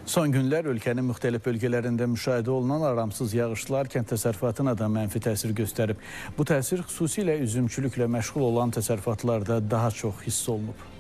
Son günlər ölkənin müxtəlif bölgələrində müşahidə olunan aramsız yağışlar kənd təsərrüfatına da mənfi təsir göstərib. Bu təsir xüsusilə üzümçülüklə məşğul olan təsərrüfatlarda daha çox hiss olunub.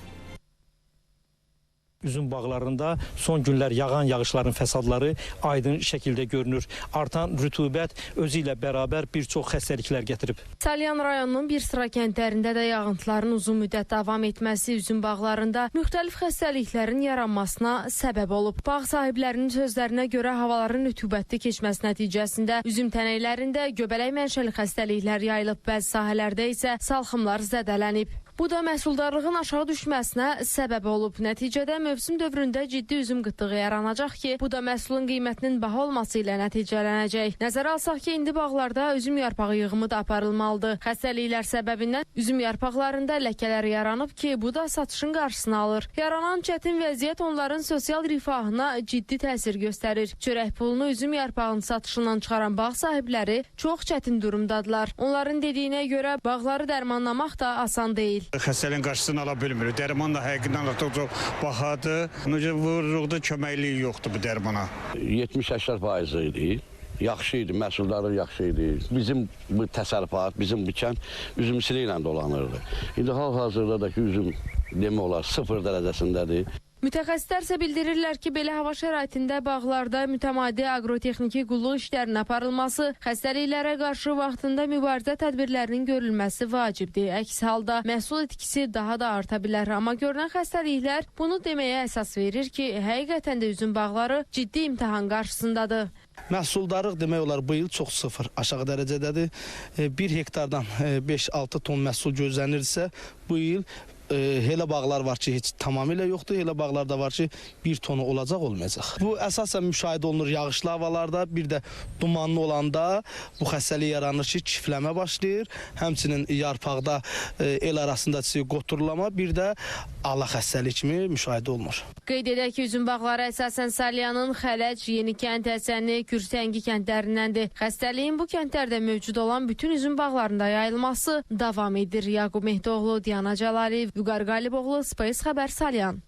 Üzüm bağlarında son günlər yağan yağışların fəsadları aydın şəkildə görünür. Artan rütubət özü ilə bərabər bir çox xəstəliklər gətirib. Salyan rayonunun bir sıra kəndlərində də yağıntıların uzun müddət davam etməsi üzüm bağlarında müxtəlif xəstəliklərin yaranmasına səbəb olub. Bağ sahiblərinin sözlərinə görə havaların rütubətli keçməsi nəticəsində üzüm tənəklərində göbələk mənşəli xəstəliklər yayılıb, bəzi sahələrdə isə salxımlar zədələnib. Bu da məhsuldarlığın aşağı düşməsinə səbəb olub. Nəticədə mövsüm dövründə ciddi üzüm qıtlığı yaranacaq ki, bu da məhsulun qiymətinin baha olması ilə nəticələnəcək. Nəzərə alsaq ki, indi bağlarda üzüm yarpağı yığımı da aparılmalıdır. Xəstəliklər səbəbindən üzüm yarpaqlarında ləkələr yaranıb ki, bu da satışın qarşısını alır. Yaranan çətin vəziyyət onların sosial rifahına ciddi təsir göstərir. Çörək pulunu üzüm yarpağının satışından çıxaran bağ sahibləri çox çətin durumdadılar. Onların dediyinə görə bağları dərmanlamaq da asan deyil. Xəstəliyin qarşısını ala bilmirik. Dərman da həqiqətən çox bahadır. Vurruqda köməkliyi yoxdur bu dərmana. 70-80% idi. Yaxşı idi, məhsuldarlıq yaxşı idi. Bizim bu təsərrüfat, bizim bu kənd üzümçülüklə ilə dolanırdı. İndi hal-hazırda da ki, üzüm demək olar 0 dərəcəsindədir. Mütəxəssislər isə bildirirlər ki, belə hava şəraitində bağlarda mütəmadi agrotexniki qulluq işlərinin aparılması, xəstəliklərə qarşı vaxtında mübarizə tədbirlərinin görülməsi vacibdir. Əks halda məhsul itkisi daha da arta bilər. Amma görünən xəstəliklər bunu deməyə əsas verir ki, həqiqətən də üzüm bağları ciddi imtahan qarşısındadır. Məhsuldarlıq demək olar bu il çox sıfır aşağı dərəcədədir. 1 hektardan 5-6 ton məhsul gözlənirsə, bu il elə bağlar var ki, heç tamamilə yoxdur. Elə bağlar da var ki, 1 tonu olacaq, olmayacaq. Bu əsasən müşahidə olunur yağışlı havalarda, bir də dumanlı olanda bu xəstəlik yaranır ki, kifləmə başlayır. Həmçinin yarpaqda el arasında qoturlama, bir də ala xəstəlik kimi müşahidə olunur. Qeyd edək ki, üzüm bağları əsasən Salyanın, Xələc, Yenikənd, Həsəni, Kürsəngi kəndlərindəndir. Xəstəliyin bu kəndlərdə mövcud olan bütün üzüm bağlarında yayılması davam edir. Yaqub Mehdoğlu, Diana Cəlaliyev, Vüqar Qaliboğlu, Space Xəbər, Salyan.